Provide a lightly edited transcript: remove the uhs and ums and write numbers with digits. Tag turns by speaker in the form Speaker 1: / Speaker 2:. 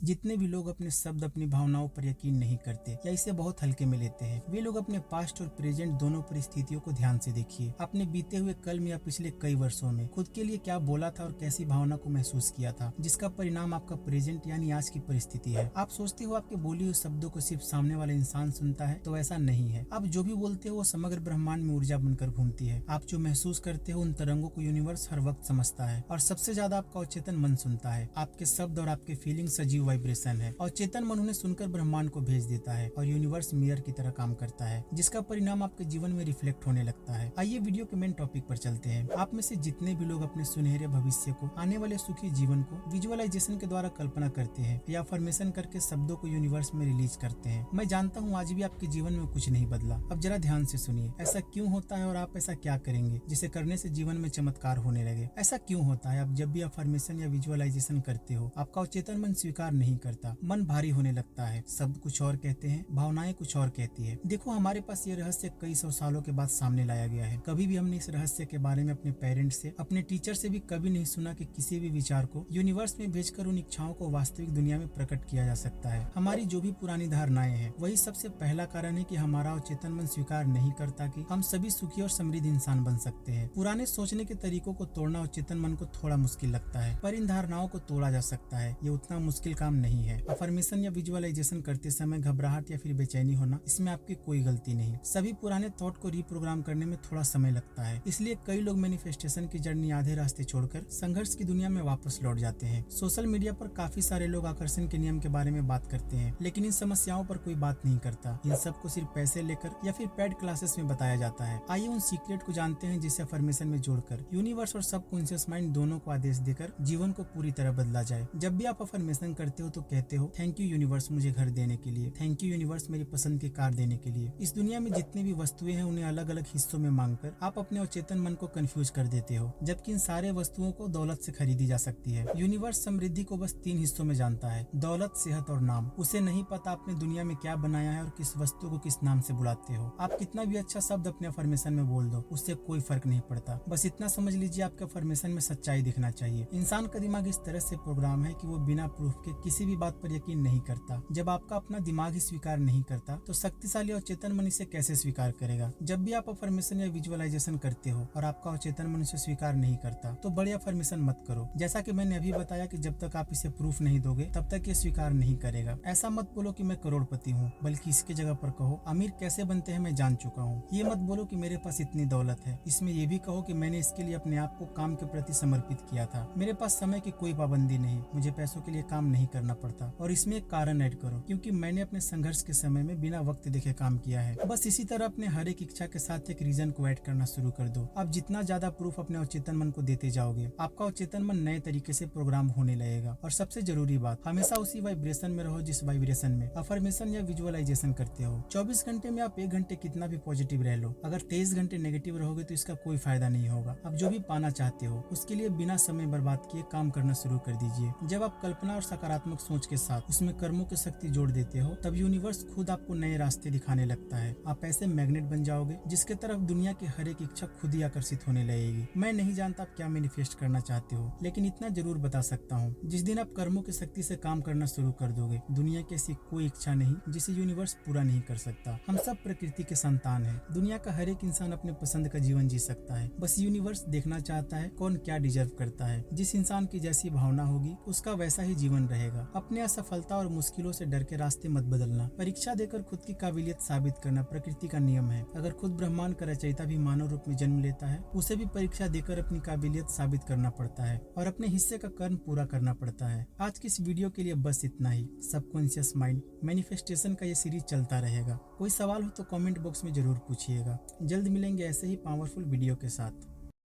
Speaker 1: जितने भी लोग अपने शब्द अपनी भावनाओं पर यकीन नहीं करते या इसे बहुत हल्के में लेते हैं, वे लोग अपने पास्ट और प्रेजेंट दोनों परिस्थितियों को ध्यान से देखिए। अपने बीते हुए कल में या पिछले कई वर्षों में खुद के लिए क्या बोला था और कैसी भावना को महसूस किया था, जिसका परिणाम आपका प्रेजेंट यानी आज की परिस्थिति है। आप सोचते हो आपके बोले हुए शब्दों को सिर्फ सामने वाला इंसान सुनता है, तो ऐसा नहीं है। आप जो भी बोलते हो वो समग्र ब्रह्मांड में ऊर्जा बनकर घूमती है। आप जो महसूस करते हो उन तरंगों को यूनिवर्स हर वक्त समझता है और सबसे ज्यादा आपका अवचेतन मन सुनता है। आपके शब्द और आपके फीलिंग सजीव वाइब्रेशन है और चेतन मन उन्हें सुनकर ब्रह्मांड को भेज देता है और यूनिवर्स मिरर की तरह काम करता है, जिसका परिणाम आपके जीवन में रिफ्लेक्ट होने लगता है। आइए वीडियो के मेन टॉपिक पर चलते हैं। आप में से जितने भी लोग अपने सुनहरे भविष्य को, आने वाले सुखी जीवन को विजुअलाइजेशन के द्वारा कल्पना करते हैं या अफर्मेशन करके शब्दों को यूनिवर्स में रिलीज करते हैं, मैं जानता हूँ आज भी आपके जीवन में कुछ नहीं बदला। अब जरा ध्यान से सुनिए, ऐसा क्यों होता है और आप ऐसा क्या करेंगे जिसे करने से जीवन में चमत्कार होने लगे। ऐसा क्यों होता है, आप जब भी अफर्मेशन या विजुअलाइजेशन करते हो आपका अवचेतन मन स्वीकार नहीं करता, मन भारी होने लगता है, शब्द कुछ और कहते हैं, भावनाएं कुछ और कहती है। देखो, हमारे पास ये रहस्य कई सौ सालों के बाद सामने लाया गया है। कभी भी हमने इस रहस्य के बारे में अपने पेरेंट्स से, अपने टीचर से भी कभी नहीं सुना कि किसी भी विचार को यूनिवर्स में भेजकर उन इच्छाओं को वास्तविक दुनिया में प्रकट किया जा सकता है। हमारी जो भी पुरानी धारणाएं हैं वही सबसे पहला कारण है कि हमारा अवचेतन मन स्वीकार नहीं करता कि हम सभी सुखी और समृद्ध इंसान बन सकते हैं। पुराने सोचने के तरीकों को तोड़ना अवचेतन मन को थोड़ा मुश्किल लगता है, पर इन धारणाओं को तोड़ा जा सकता है। ये उतना मुश्किल काम नहीं है। अफर्मेशन या विजुअलाइजेशन करते समय घबराहट या फिर बेचैनी होना, इसमें आपकी कोई गलती नहीं। सभी पुराने थॉट को रीप्रोग्राम करने में थोड़ा समय लगता है, इसलिए कई लोग मैनिफेस्टेशन की जर्नी आधे रास्ते छोड़कर संघर्ष की दुनिया में वापस लौट जाते हैं। सोशल मीडिया पर काफी सारे लोग आकर्षण के नियम के बारे में बात करते हैं, लेकिन इन समस्याओं पर कोई बात नहीं करता। इन सब को सिर्फ पैसे लेकर या फिर पेड क्लासेस में बताया जाता है। आइए उन सीक्रेट को जानते हैं जिसे अफर्मेशन में जोड़कर यूनिवर्स और सबकॉन्शियस माइंड दोनों को आदेश देकर जीवन को पूरी तरह बदला जाए। जब भी आप अफर्मेशन करते हो तो कहते हो, थैंक यू यूनिवर्स मुझे घर देने के लिए, थैंक यू यूनिवर्स मेरी पसंद की कार देने के लिए। इस दुनिया में जितनी भी वस्तुएं हैं उन्हें अलग अलग हिस्सों में मांगकर आप अपने अवचेतन मन को कंफ्यूज कर देते हो, जबकि इन सारे वस्तुओं को दौलत से खरीदी जा सकती है। यूनिवर्स समृद्धि को बस 3 हिस्सों में जानता है, दौलत, सेहत और नाम। उसे नहीं पता आपने दुनिया में क्या बनाया है और किस वस्तु को किस नाम से बुलाते हो। आप कितना भी अच्छा शब्द अपने अफर्मेशन में बोल दो, उससे कोई फर्क नहीं पड़ता। बस इतना समझ लीजिए, आपके अफर्मेशन में सच्चाई दिखना चाहिए। इंसान का दिमाग इस तरह से प्रोग्राम है कि वो बिना प्रूफ के किसी भी बात पर यकीन नहीं करता। जब आपका अपना दिमाग ही स्वीकार नहीं करता तो शक्तिशाली और चेतन मन इसे कैसे स्वीकार करेगा। जब भी आप अफर्मेशन या विजुअलाइजेशन करते हो और आपका अवचेतन मन इसे स्वीकार नहीं करता तो बड़े अफर्मेशन मत करो। जैसा कि मैंने अभी बताया कि जब तक आप इसे प्रूफ नहीं दोगे तब तक ये स्वीकार नहीं करेगा। ऐसा मत बोलो कि मैं करोड़पति हूँ, बल्कि इसके जगह पर कहो, अमीर कैसे बनते हैं मैं जान चुका हूँ। ये मत बोलो कि मेरे पास इतनी दौलत है, इसमें ये भी कहो कि मैंने इसके लिए अपने आप को काम के प्रति समर्पित किया था। मेरे पास समय की कोई पाबंदी नहीं, मुझे पैसों के लिए काम नहीं करना पड़ता। और इसमें एक कारण ऐड करो, क्योंकि मैंने अपने संघर्ष के समय में बिना वक्त देखे काम किया है। बस इसी तरह अपने हर एक इच्छा के साथ एक रीजन को ऐड करना शुरू कर दो। आप जितना ज्यादा प्रूफ अपने अवचेतन मन को देते जाओगे, आपका अवचेतन मन नए तरीके से प्रोग्राम होने लगेगा। और सबसे जरूरी बात, हमेशा उसी वाइब्रेशन में रहो जिस वाइब्रेशन में अफर्मेशन या विजुअलाइजेशन करते हो। 24 घंटे में आप 1 घंटे कितना भी पॉजिटिव रह लो, अगर 23 घंटे नेगेटिव रहोगे तो इसका कोई फायदा नहीं होगा। आप जो भी पाना चाहते हो उसके लिए बिना समय बर्बाद किए काम करना शुरू कर दीजिए। जब आप कल्पना और सकारात्मक सोच के साथ उसमें कर्मों की शक्ति जोड़ देते हो, तब यूनिवर्स खुद आपको नए रास्ते दिखाने लगता है। आप ऐसे मैग्नेट बन जाओगे जिसके तरफ दुनिया की हर एक इच्छा खुद ही आकर्षित होने लगेगी। मैं नहीं जानता आप क्या मैनिफेस्ट करना चाहते हो, लेकिन इतना जरूर बता सकता हूँ, जिस दिन आप कर्मों की शक्ति से काम करना शुरू कर दोगे, दुनिया की ऐसी कोई इच्छा नहीं जिसे यूनिवर्स पूरा नहीं कर सकता। हम सब प्रकृति के संतान हैं। दुनिया का हर एक इंसान अपने पसंद का जीवन जी सकता है। बस यूनिवर्स देखना चाहता है कौन क्या डिजर्व करता है। जिस इंसान की जैसी भावना होगी उसका वैसा ही जीवन रहेगा। अपने असफलता और मुश्किलों से डर के रास्ते मत बदलना। परीक्षा देकर खुद की काबिलियत साबित करना प्रकृति का नियम है। अगर खुद ब्रह्मांड का रचयिता भी मानव रूप में जन्म लेता है, उसे भी परीक्षा देकर अपनी काबिलियत साबित करना पड़ता है और अपने हिस्से का कर्म पूरा करना पड़ता है। आज की इस वीडियो के लिए बस इतना ही। सबकॉन्शियस माइंड मैनिफेस्टेशन का ये सीरीज चलता रहेगा। कोई सवाल हो तो कमेंट बॉक्स में जरूर पूछिएगा। जल्द मिलेंगे ऐसे ही पावरफुल वीडियो के साथ।